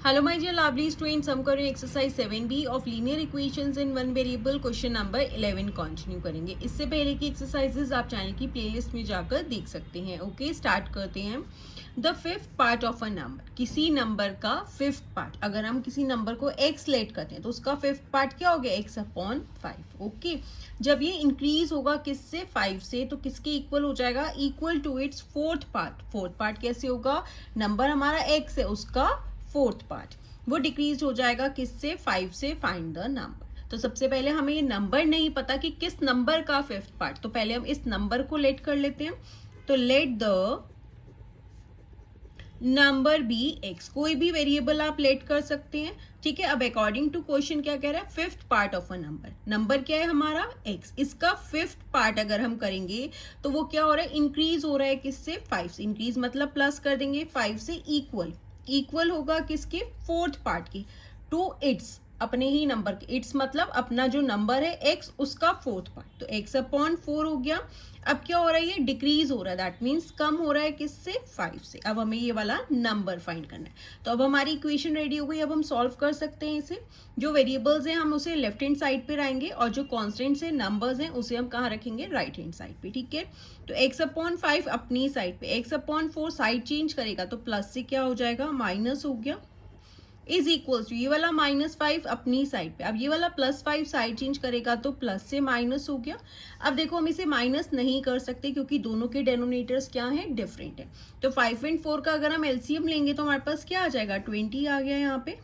Hello my dear lovely students, हम करें exercise 7B of linear equations in one variable question number 11 continue करेंगे। इससे पहले की एक्सरसाइजेस आप चैनल की प्लेलिस्ट में जाकर देख सकते हैं। ओके, स्टार्ट करते हैं। The fifth part of a number, किसी नंबर का फिफ्थ पार्ट, अगर हम किसी नंबर को एक्स लेट करते हैं तो उसका फिफ्थ पार्ट क्या हो गया, एक्स अपॉन 5। ओके, जब ये इंक्रीज होगा किससे, 5 से, तो किसके इक्वल हो जाएगा, equal to its fourth part. Fourth part कैसे होगा, नंबर हमारा एक्स है, उसका फोर्थ पार्ट वो डिक्रीज हो जाएगा किससे, 5 से। Find the number. तो सबसे पहले हमें ये नंबर नहीं पता कि किस नंबर का फिफ्थ पार्ट, तो पहले हम इस नंबर को लेट कर लेते हैं। तो let the number be X, कोई भी वेरिएबल आप लेट कर सकते हैं। ठीक है, अब अकॉर्डिंग टू क्वेश्चन क्या कह रहा है, fifth part of a number, number क्या है हमारा एक्स, इसका फिफ्थ पार्ट अगर हम करेंगे तो वो क्या हो रहा है, इंक्रीज हो रहा है किससे, 5 से। इंक्रीज मतलब प्लस कर देंगे 5 से, इक्वल, इक्वल होगा किसके, फोर्थ पार्ट की, टू इट्स, अपने ही नंबर के, इट्स मतलब अपना जो नंबर है एक्स, उसका फोर्थ पार्ट, तो एक्स अपॉन 4 हो गया। अब क्या हो रहा है, ये डिक्रीज हो रहा है, दैट मीन्स कम हो रहा है किससे, 5 से। अब हमें ये वाला नंबर फाइंड करना है। तो अब हमारी इक्वेशन रेडी हो गई, अब हम सॉल्व कर सकते हैं इसे। जो वेरिएबल्स हैं हम उसे लेफ्ट हैंड साइड पे लाएंगे और जो कॉन्स्टेंट्स हैं, नंबर्स हैं, उसे हम कहाँ रखेंगे, राइट हैंड साइड पे। ठीक है, तो एक्स अपॉन 5 अपनी साइड पे, एक्स अपॉन 4 साइड चेंज करेगा तो प्लस से क्या हो जाएगा, माइनस हो गया, इज इक्वल्स टू ये वाला -5 अपनी साइड पे। अब ये वाला +5 साइड चेंज करेगा तो प्लस से माइनस हो गया। अब देखो हम इसे माइनस नहीं कर सकते क्योंकि दोनों के डेनोमिनेटर्स क्या हैं, डिफरेंट है। तो 5 एंड 4 का अगर हम एलसीएम लेंगे तो हमारे पास क्या आ जाएगा, 20 आ गया यहाँ पे।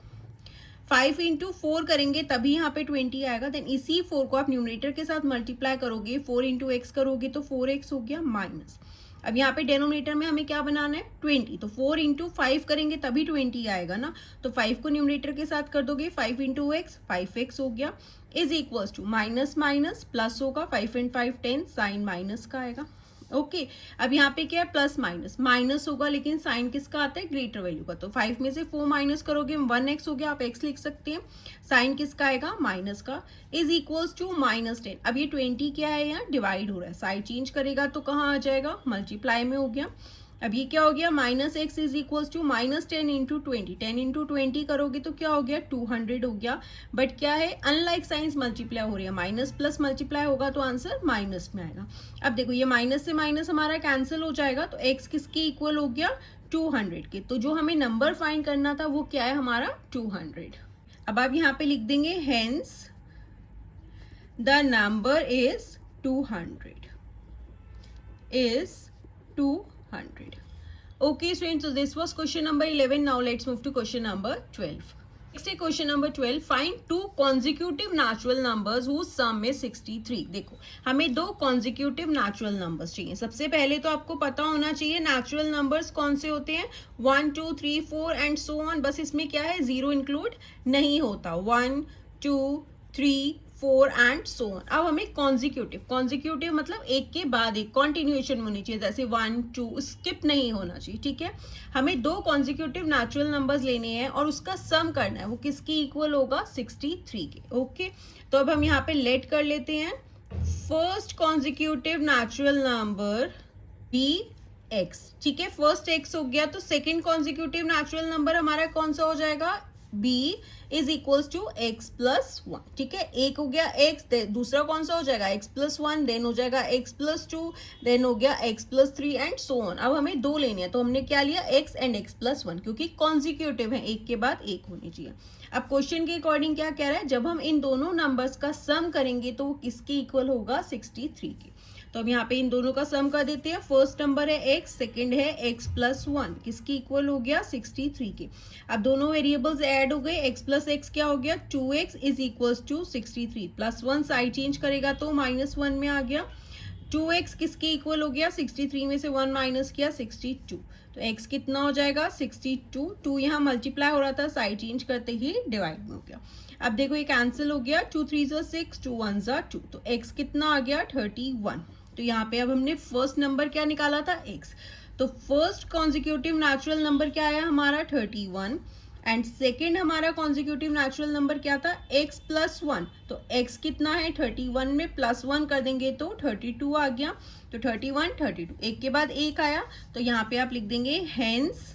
5 इंटू 4 करेंगे तभी यहाँ पे 20 आएगा। देन इसी 4 को आप न्यूमरेटर के साथ मल्टीप्लाई करोगे, 4 इंटू एक्स करोगे तो 4x हो गया माइनस। अब यहाँ पे डेनोमिनेटर में हमें क्या बनाना है, 20, तो 4 इंटू 5 करेंगे तभी 20 आएगा ना। तो 5 को न्यूमरेटर के साथ कर दोगे, 5 इंटू एक्स, 5x हो गया, is equals to minus minus plus होगा, 5 एंड 5 10, साइन माइनस का आएगा। ओके, अब यहाँ पे क्या है, प्लस माइनस, माइनस होगा लेकिन साइन किसका आता है, ग्रेटर वैल्यू का। तो 5 में से 4 माइनस करोगे 1x हो गया, आप x लिख सकते हैं। साइन किसका आएगा, माइनस का, इज इक्वल्स टू -10। अब ये 20 क्या है, यहाँ डिवाइड हो रहा है, साइड चेंज करेगा तो कहाँ आ जाएगा, मल्टीप्लाई में हो गया। अब ये क्या हो गया, -x is equals to -10 into 20, 10 into 20 करोगे तो क्या हो गया, 200 हो गया। बट क्या है, अनलाइक साइंस मल्टीप्लाई हो रही है, माइनस प्लस मल्टीप्लाई होगा तो आंसर माइनस में आएगा। अब देखो ये माइनस से माइनस हमारा कैंसिल हो जाएगा, तो x किसके इक्वल हो गया, 200 के। तो जो हमें नंबर फाइंड करना था वो क्या है हमारा, 200। अब आप यहाँ पे लिख देंगे hence the number is 200, is 200. Okay students, so this was question number 11. Now let's move to question number 12. Next है question number 12. Find two consecutive natural numbers whose sum is 63. देखो हमें दो consecutive natural numbers चाहिए। सबसे पहले तो आपको पता होना चाहिए natural numbers कौन से होते हैं, 1 2 3 4 and so on। बस इसमें क्या है, जीरो इंक्लूड नहीं होता, 1 2 3 4 एंड सो ऑन। अब हमें कॉन्जिक्यूटिव, कॉन्जिक्यूटिव मतलब एक के बाद एक, कॉन्टिन्यूएशन होनी चाहिए, जैसे 1 2 स्किप नहीं होना चाहिए। ठीक है, हमें दो कॉन्जिक्यूटिव नेचुरल नंबर्स लेने हैं और उसका सम करना है, वो किसकी इक्वल होगा, 63 के। ओके, तो अब हम यहाँ पे लेट कर लेते हैं first consecutive natural number be X. ठीक है, फर्स्ट एक्स हो गया, तो सेकेंड कॉन्जिक्यूटिव नेचुरल नंबर हमारा कौन सा हो जाएगा, b is equals to x plus 1। ठीक है, एक हो गया x, दूसरा कौन सा हो जाएगा, x प्लस 1, देन हो जाएगा x प्लस 2, देन हो गया x plus 3 and so on. अब हमें दो लेने हैं तो हमने क्या लिया, x एंड x प्लस 1, क्योंकि कॉन्जिक्यूटिव है, एक के बाद एक होनी चाहिए। अब क्वेश्चन के अकॉर्डिंग क्या कह रहा है, जब हम इन दोनों नंबर्स का सम करेंगे तो वो किसके इक्वल होगा, 63 के। तो अब यहाँ पे इन दोनों का सम कर देते हैं। फर्स्ट नंबर है x, सेकंड है x प्लस 1, किसकी इक्वल हो गया, 63 के। अब दोनों वेरिएबल्स ऐड हो गए, x प्लस x क्या हो गया, 2x is equals to 63, plus 1 side change करेगा तो -1 में आ गया। 2x किसके इक्वल हो गया, 63 में से 1 माइनस किया, 62, तो x कितना हो जाएगा, 62। 2 यहाँ मल्टीप्लाई हो रहा था, साइड चेंज करते ही डिवाइड में हो गया। अब देखो ये कैंसिल हो गया, 2 3 6, 2 1 2, तो x कितना आ गया, 31। तो यहाँ पे अब हमने फर्स्ट नंबर क्या निकाला था, x, तो फर्स्ट कॉन्जिक्यूटिव नेचुरल नंबर क्या आया हमारा, 31, एंड सेकेंड हमारा कॉन्जिक्यूटिव नेचुरल नंबर क्या था, x प्लस 1। तो x कितना है, 31 में प्लस 1 कर देंगे तो 32 आ गया। तो 31 32 एक के बाद एक आया, तो यहाँ पे आप लिख देंगे हेंस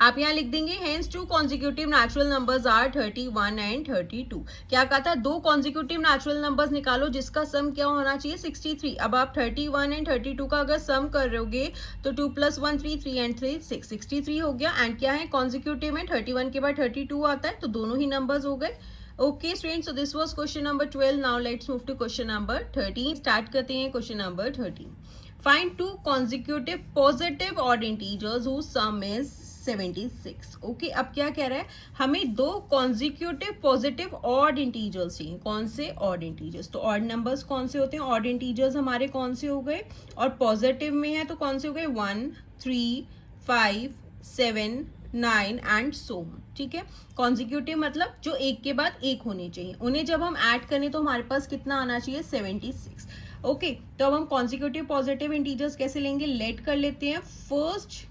आप यहाँ लिख देंगे hence two consecutive natural numbers are 31 and 32। क्या कहा था, दो कॉन्जिक्यूटिव नेचुरल नंबर्स निकालो जिसका सम क्या होना चाहिए 63। अब आप 31 एंड 32 का अगर सम कर रहोगे तो 2 + 1 3, 3 एंड 3 6, 63 हो गया। एंड क्या है कॉन्जिक्यूटिव में 31 के बाद 32 आता है, तो दोनों ही नंबर्स हो गए। Okay students, so this was question number 12। Now let's move to question number 13। Start करते हैं question number 13। Find two consecutive positive odd integers whose sum is 76। Okay, अब क्या कह रहा है, हमें दो कॉन्जिक्यूटिव पॉजिटिव ऑड इंटीजर्स चाहिए। कौन से? Odd integers. तो ऑड नंबर्स कौन से होते हैं? ऑड इंटीजर्स हमारे कौन से हो गए? और पॉजिटिव में है तो कौन से हो गए? 1 3 5 7 9 एंड सो ऑन। ठीक है, कॉन्जिक्यूटिव मतलब जो एक के बाद एक होने चाहिए, उन्हें जब हम ऐड करें तो हमारे पास कितना आना चाहिए? 76। ओके, तो अब हम कॉन्जिक्यूटिव पॉजिटिव इंटीजर्स कैसे लेंगे? लेट कर लेते हैं। First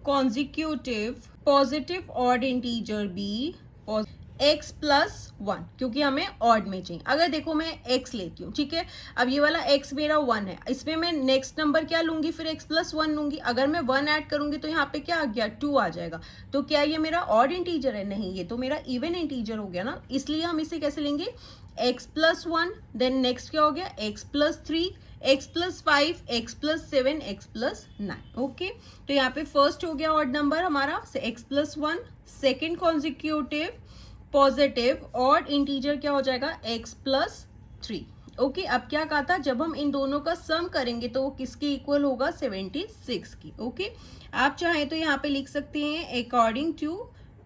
consecutive positive odd integer be x + 1, क्योंकि हमें ऑड में चाहिए। अगर देखो मैं x लेती हूँ, ठीक है, अब ये वाला x मेरा 1 है, इसमें मैं नेक्स्ट नंबर क्या लूंगी? फिर x + 1 लूंगी। अगर मैं 1 ऐड करूंगी तो यहाँ पे क्या आ गया? 2 आ जाएगा। तो क्या ये मेरा ऑड इंटीजर है? नहीं, ये तो मेरा इवन इंटीजर हो गया ना। इसलिए हम इसे कैसे लेंगे? x + 1, देन नेक्स्ट क्या हो गया? x + 3, x + 5, x + 7, x + 9। Okay, तो यहाँ पे फर्स्ट हो गया ऑड नंबर हमारा x + 1। Second consecutive positive odd integer क्या हो जाएगा? x + 3। ओके, अब क्या कहा था, जब हम इन दोनों का सम करेंगे तो वो किसके इक्वल होगा? 76 की। ओके, आप चाहें तो यहाँ पे लिख सकते हैं अकॉर्डिंग टू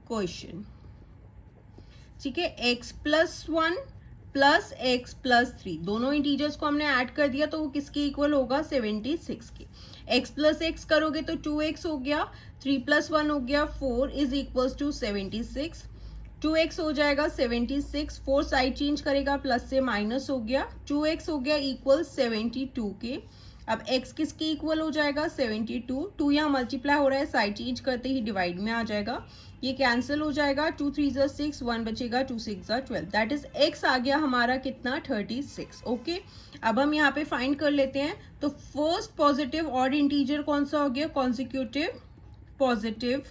क्वेश्चन। ठीक है, x + 1 प्लस x + 3, दोनों इंटीजर्स को हमने ऐड कर दिया तो वो किसके इक्वल होगा? 76 की। x + x करोगे तो 2x हो गया, 3 + 1 हो गया 4 इज इक्वल टू 76। 2x हो जाएगा 76, 4 साइड चेंज करेगा प्लस से माइनस हो गया, 2x हो गया इक्वल 72 के। अब x किसके इक्वल हो जाएगा? 72। 2 यहाँ मल्टीप्लाई हो रहा है, साइड चेंज करते ही डिवाइड में आ जाएगा, ये कैंसिल हो जाएगा। 2 3 = 6, 1 बचेगा, 2 6 = 12। दैट इज x आ गया हमारा कितना? 36। ओके, अब हम यहाँ पे फाइंड कर लेते हैं। तो फर्स्ट पॉजिटिव ऑड इंटीजर कौन सा हो गया? Consecutive positive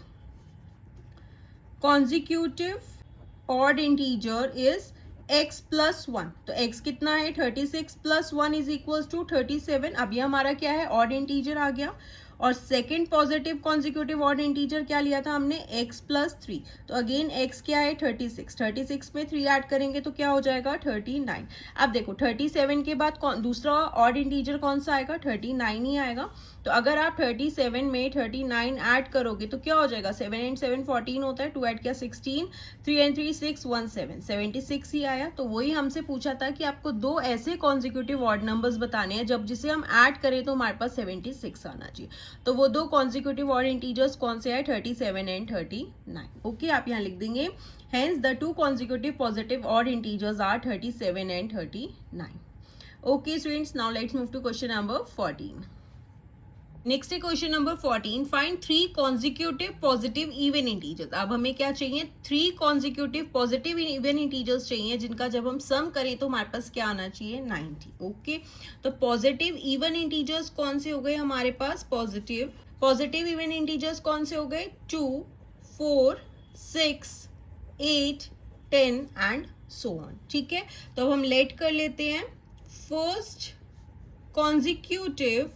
consecutive odd integer is x + 1। तो x कितना है? 36 + 1 इज इक्वल टू 37। अब ये हमारा क्या है? ऑड इंटीजर आ गया। और second positive consecutive odd integer क्या लिया था हमने? x + 3। तो अगेन x क्या है? 36। 36 में 3 ऐड करेंगे तो क्या हो जाएगा? 39। अब देखो 37 के बाद दूसरा ऑड इंटीजर कौन सा आएगा? 39 ही आएगा। तो अगर आप 37 में 39 ऐड करोगे तो क्या हो जाएगा? 7 and 7 14 होता है, 2 ऐड किया 16, 3 and 3 6 1 7, 76 ही आया। तो वही हमसे पूछा था कि आपको दो ऐसे कॉन्जिक्यूटिव ऑड नंबर्स बताने हैं जब जिसे हम ऐड करें तो हमारे पास 76 आना चाहिए। तो वो दो कॉन्जिक्यूटिव ऑड इंटीजर्स कौन से है? 37 एंड 39। ओके, आप यहाँ लिख देंगे hence the two consecutive positive odd integers are 37 and 39। Okay students, now let's move to question number 14। Next है question number 14। Find 3 consecutive positive even integers. अब हमें क्या चाहिए? 3 कॉन्जिक्यूटिव पॉजिटिव इवन इंटीजर्स चाहिए जिनका जब हम सम करें तो हमारे पास क्या आना चाहिए? 90। ओके, तो पॉजिटिव इवन इंटीजर्स कौन से हो गए हमारे पास? पॉजिटिव इवन इंटीजर्स कौन से हो गए? 2 4 6 8 10 एंड सो ऑन। ठीक है, तो अब हम लेट कर लेते हैं। First consecutive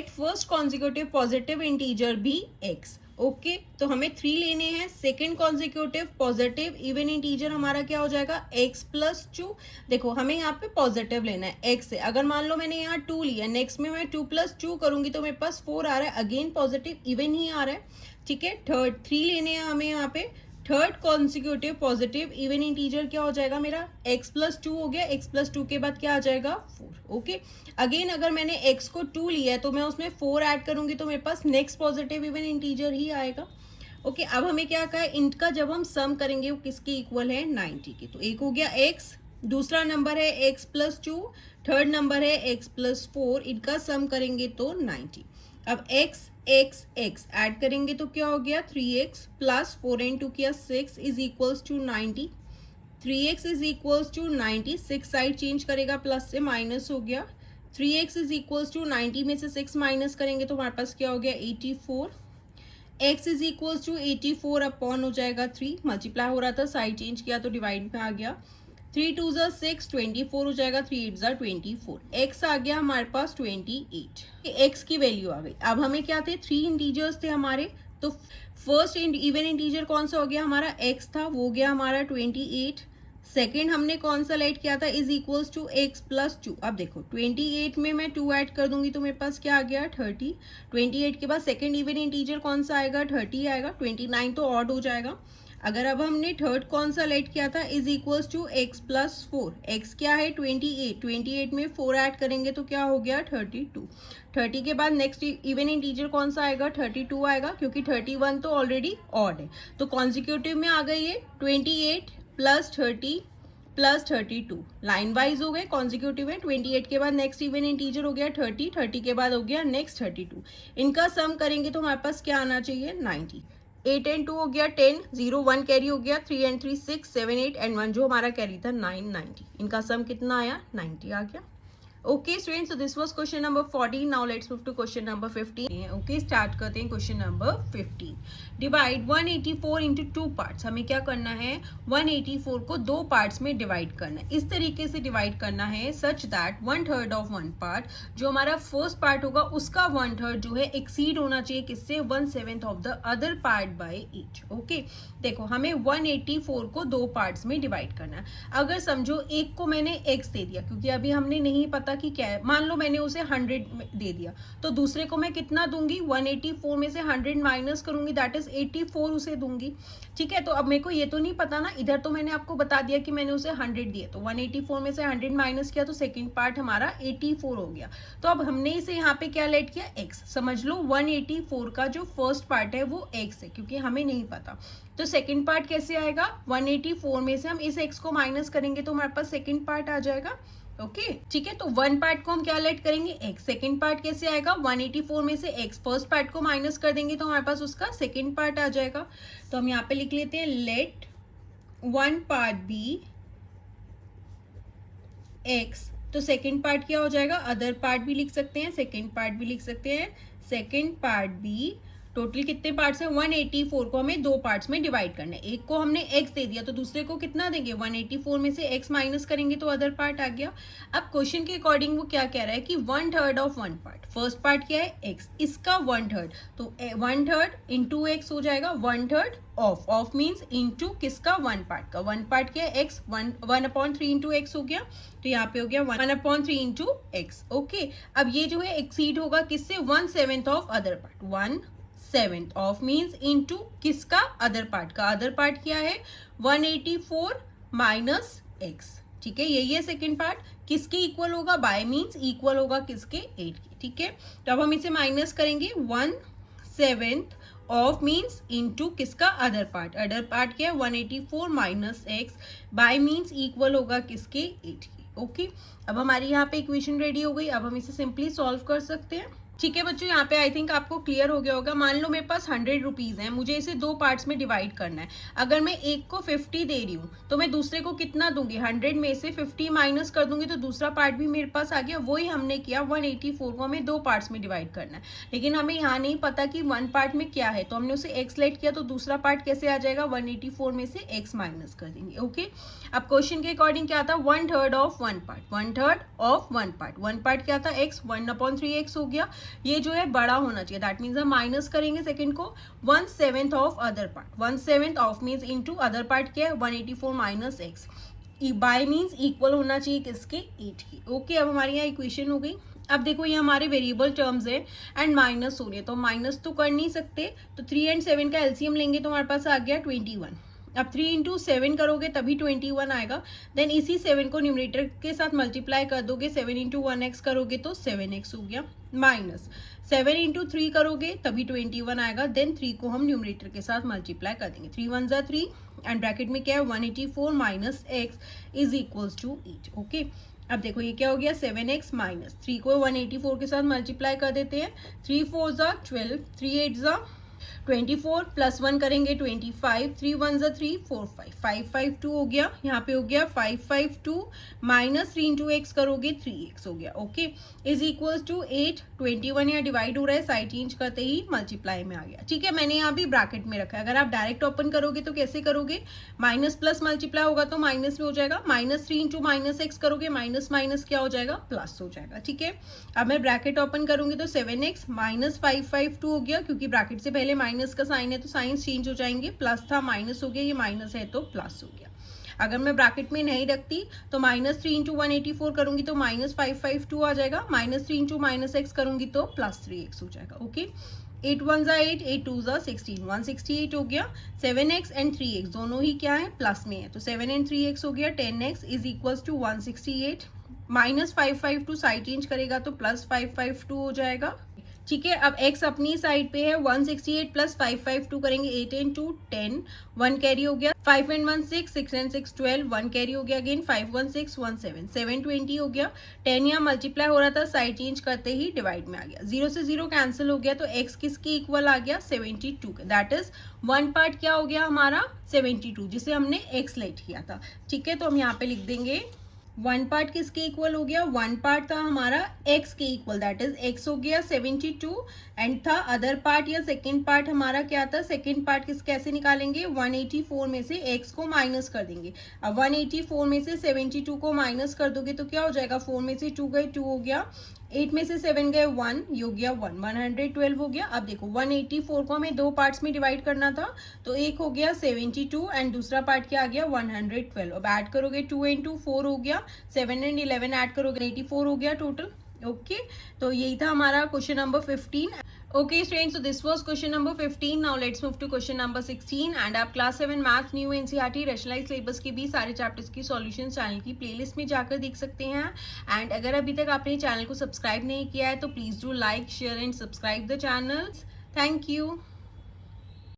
first consecutive positive integer भी x। ओके, तो हमें 3 लेने हैं। Second consecutive positive even integer हमारा क्या हो जाएगा? x + 2। देखो हमें यहाँ पे पॉजिटिव लेना है x से। अगर मान लो मैंने यहाँ 2 लिया, नेक्स्ट में मैं 2 + 2 करूंगी तो मेरे पास 4 आ रहा है, अगेन पॉजिटिव इवन ही आ रहा है। ठीक है, थर्ड 3 लेने हैं हमें यहाँ पे। Third consecutive positive even integer क्या हो जाएगा मेरा? x + 2 हो गया, x + 2 के बाद क्या आ जाएगा? 4। ओके, अगेन अगर मैंने x को 2 लिया है तो मैं उसमें 4 ऐड करूंगी तो मेरे पास नेक्स्ट पॉजिटिव इवन इंटीजर ही आएगा। ओके, अब हमें क्या कहा है? इनका जब हम सम करेंगे वो किसके इक्वल है? 90 के। तो एक हो गया x, दूसरा नंबर है x + 2, थर्ड नंबर है x + 4, इनका सम करेंगे तो 90। अब x ऐड करेंगे तो क्या हो गया? 3x प्लस 4 and 2 किया 6 is equals to 90। 3x is equals to 90, 6 side change करेगा प्लस से माइनस हो गया। 3x इज इक्वल्स टू 90 में से 6 माइनस करेंगे तो हमारे पास क्या हो गया? 84। x is equal to 84 upon हो जाएगा 3, मल्टीप्लाई हो रहा था, साइड चेंज किया तो डिवाइड में आ गया, 3 2 ज़ा 6, 24 हो जाएगा, 3 8 ज़ा 24, x आ गया हमारे पास 28, x की वैल्यू आ गई। अब हमें क्या थे, 3 इंटीजर्स थे हमारे, तो फर्स्ट इवन इंटीजर कौन सा हो गया हमारा, x था, वो हो गया हमारा 28। सेकेंड हमने कौन सा लेट किया था, is equals to x plus 2। अब देखो 28 में मैं 2 ऐड कर दूंगी तो मेरे पास क्या आ गया 30। 28 के बाद सेकेंड इवन इंटीजर कौन सा आएगा, 30 आएगा। 29 तो ऑड हो जाएगा। अगर अब हमने थर्ड कौन सा लेट किया था, is equals to x plus 4। x क्या है 28, 28 में 4 ऐड करेंगे तो क्या हो गया 32। 30 के बाद नेक्स्ट इवन इंटीजर कौन सा आएगा, 32 आएगा, क्योंकि 31 तो ऑलरेडी ऑड है। तो कॉन्जिक्यूटिव में आ गई है 28 प्लस 30 प्लस 32, लाइन वाइज हो गए, कॉन्जिक्यूटिव में 28 के बाद नेक्स्ट इवन इंटीजर हो गया 30, 30 के बाद हो गया नेक्स्ट 32। इनका सम करेंगे तो हमारे पास क्या आना चाहिए 90। 8 एंड 2 हो गया 10, 0 1 कैरी हो गया, 3 एंड 3 6, 7 8 एंड 1 जो हमारा कैरी था 9 90। इनका सम कितना आया 90 आ गया। Okay students, so this was question number 14. Now let's move to question number 15. Okay, start करते हैं question number 15. Divide 184 into 2 parts. हमें क्या करना है, 184 को 2 parts में divide करना है। इस तरीके से divide करना है such that 1/3 of one part, जो हमारा first part होगा उसका 1/3 जो है exceed होना चाहिए किससे, 1/7 of the other part by each. Okay, देखो हमें 184 को 2 parts में divide करना है। अगर समझो एक को मैंने x दे दिया, क्योंकि अभी हमने नहीं पता कि क्या है, मान लो मैंने उसे 100 दे दिया, तो दूसरे को मैं कितना दूंगी, 184 में से 100 माइनस करूंगी, दैट इज 84 उसे दूंगी। ठीक है, तो अब मेरे को ये तो नहीं पता ना, इधर तो मैंने आपको बता दिया कि मैंने उसे 100 दिया, तो 184 में से 100 माइनस किया तो सेकंड पार्ट हमारा 84 हो गया। तो अब हमने इसे यहाँ पे क्या लेट किया, x। समझ लो 184 का जो फर्स्ट पार्ट है वो x है, क्योंकि हमें नहीं पता। तो सेकंड पार्ट कैसे आएगा, 184 में से हम इस x को माइनस करेंगे तो हमारे पास सेकंड पार्ट आ जाएगा। ओके ठीक है, तो वन पार्ट को हम क्या लेट करेंगे x, सेकंड पार्ट कैसे आएगा, 184 में से x फर्स्ट पार्ट को माइनस कर देंगे तो हमारे पास उसका सेकंड पार्ट आ जाएगा। तो हम यहाँ पे लिख लेते हैं let one part be x, तो सेकंड पार्ट क्या हो जाएगा, अदर पार्ट भी लिख सकते हैं, सेकंड पार्ट भी लिख सकते हैं, सेकंड पार्ट बी। टोटल कितने पार्ट्स हैं, 184 को हमें 2 पार्ट्स में डिवाइड करना है। एक को हमने x दे दिया तो दूसरे को कितना देंगे, 184 में से x माइनस करेंगे तो अदर पार्ट आ गया। अब क्वेश्चन के अकॉर्डिंग वो क्या कह रहा है कि 1/3 of one part, first part क्या है x, इसका 1/3, तो 1/3 इंटू x हो जाएगा 1/3 ऑफ मीन्स इंटू किसका, वन पार्ट का। वन पार्ट क्या है x, 1/3 इंटू x हो गया, तो यहाँ पे हो गया 1/3 इंटू x। ओके, अब ये जो है एक्सीड होगा किससे, 1/7 of other part, 1/7 of means into किसका, अदर पार्ट का। अदर पार्ट क्या है 184 माइनस x। ठीक है, यही है सेकेंड पार्ट, किसके इक्वल होगा, बाय मीन्स इक्वल होगा किसके, 8 के। ठीक है, तो अब हम इसे माइनस करेंगे, 1/7 ऑफ मीन्स इंटू किसका, अदर पार्ट। अदर पार्ट क्या है 184 minus x, bye means equal होगा किसके, 8 के। ओके, अब हमारी यहाँ पे इक्वेशन रेडी हो गई। अब हम इसे सिंपली सॉल्व कर सकते हैं। ठीक है बच्चों, यहाँ पे आई थिंक आपको क्लियर हो गया होगा। मान लो मेरे पास 100 रुपीज़ है, मुझे इसे 2 पार्ट्स में डिवाइड करना है। अगर मैं एक को 50 दे रही हूँ तो मैं दूसरे को कितना दूंगी, 100 में से 50 माइनस कर दूंगी तो दूसरा पार्ट भी मेरे पास आ गया। वही हमने किया, 184 को हमें 2 पार्ट्स में डिवाइड करना है, लेकिन हमें यहाँ नहीं पता कि वन पार्ट में क्या है, तो हमने उसे x लेट किया, तो दूसरा पार्ट कैसे आ जाएगा, 184 में से x माइनस कर देंगे। ओके, अब क्वेश्चन के अकॉर्डिंग क्या था, 1/3 of one part, 1/3 of one part. One part क्या था x, 1/3x हो गया। ये जो है बड़ा होना चाहिए, दैट मीन्स हम माइनस करेंगे सेकंड को, 1/7 of other part. 1/7 of means into other part क्या है 184 minus x, bye means equal होना चाहिए किसके, 8 की। ओके, अब हमारे यहाँ इक्वेशन हो गई। अब देखो ये हमारे वेरिएबल टर्म्स है एंड माइनस हो रही है, तो माइनस तो कर नहीं सकते, तो 3 एंड 7 का एलसीएम लेंगे तो हमारे पास आ गया 21। अब 3 इंटू 7 करोगे तभी 21 आएगा। देन इसी 7 को न्यूमरेटर के साथ मल्टीप्लाई कर दोगे, 7 इंटू 1x करोगे तो 7x हो गया, माइनस 7 इंटू 3 करोगे तभी 21 आएगा। देन 3 को हम न्यूमरेटर के साथ मल्टीप्लाई कर देंगे, 3 1 ज़ा 3 एंड ब्रैकेट में क्या है 184 minus x is equals to 8। Okay, अब देखो ये क्या हो गया 7x माइनस 3 को 184 के साथ मल्टीप्लाई कर देते हैं, 3 4 ज़ा 12, 3 8 ज़ा 24 प्लस 1 करेंगे 25, 3 1 ज़ा 3, 4 5, 552 हो गया, यहाँ पे हो गया 552 माइनस 3 इंटू एक्स करोगे 3x हो गया, ओके, इज इक्वल्स टू 8, 21 यहाँ डिवाइड हो रहा है, साइड चेंज करते ही मल्टीप्लाई में आ गया, ठीक है। मैंने यहाँ भी ब्रैकेट में रखा है, अगर आप डायरेक्ट ओपन करोगे तो कैसे करोगे, माइनस प्लस मल्टीप्लाई होगा तो माइनस में हो जाएगा, माइनस 3 इंटू माइनस एक्स करोगे, माइनस माइनस क्या हो जाएगा, प्लस हो जाएगा, ठीक है। अब मैं ब्रैकेट ओपन करूंगी तो 7x माइनस 552 हो गया, क्योंकि ब्रैकेट से पहले माइनस का साइन है तो साइन चेंज हो जाएंगे, प्लस था माइनस हो गया, ये माइनस है तो प्लस हो गया। अगर मैं ब्रैकेट में नहीं रखती तो माइनस 3 इंटू 184 करूंगी तो माइनस 552 आ जाएगा, माइनस 3 इंटू माइनस एक्स करूंगी तो प्लस 3x हो जाएगा, ओके। 8 1 ज़ा 8, 8 2 ज़ा 16, 168 हो गया। 7x एंड 3x दोनों ही क्या है, प्लस में है, तो 7 एंड 3x हो गया, 10x is equals to 168, minus 552 side change करेगा तो प्लस 552 हो जाएगा, ठीक है। अब x अपनी साइड पे है, 168 प्लस 552 करेंगे, 8 एंड 2 10, 1 कैरी हो गया, 5 एंड 1 6, 6 एंड 6 12, 1 कैरी हो गया अगेन, 5 1 6 1 7, 7 20 हो गया, 10 यहाँ मल्टीप्लाई हो रहा था, साइड चेंज करते ही डिवाइड में आ गया, 0 से 0 कैंसिल हो गया, तो x किसके इक्वल आ गया, 72 के, दैट इज वन पार्ट क्या हो गया हमारा 72, जिसे हमने x लेट किया था, ठीक है। तो हम यहाँ पे लिख देंगे वन पार्ट किसके इक्वल हो गया, वन पार्ट था हमारा x के इक्वल, दैट इज x हो गया 72, एंड था अदर पार्ट या सेकंड पार्ट हमारा क्या था, सेकंड पार्ट कैसे निकालेंगे, 184 में से x को माइनस कर देंगे। अब 184 में से 72 को माइनस कर दोगे तो क्या हो जाएगा, 4 में से 2 गए 2 हो गया, 8 में से 7 गए 1, ये हो गया 1, 112 हो गया। अब देखो 184 को हमें दो पार्ट्स में डिवाइड करना था, तो एक हो गया 72 एंड दूसरा पार्ट क्या आ गया 112। अब ऐड करोगे 2 इंटू 4 हो गया, 7 एंड 11 ऐड करोगे 84 हो गया टोटल, ओके। तो यही था हमारा question number 15। Okay students, so this was question number 15. Now let's move to question number 16 and आप class 7 math new NCERT rationalised syllabus के भी सारे चैप्टर्स की सॉल्यूशन चैनल की प्लेलिस्ट में जाकर देख सकते हैं। एंड अगर अभी तक आपने चैनल को सब्सक्राइब नहीं किया है तो please do like share and subscribe the channel. Thank you.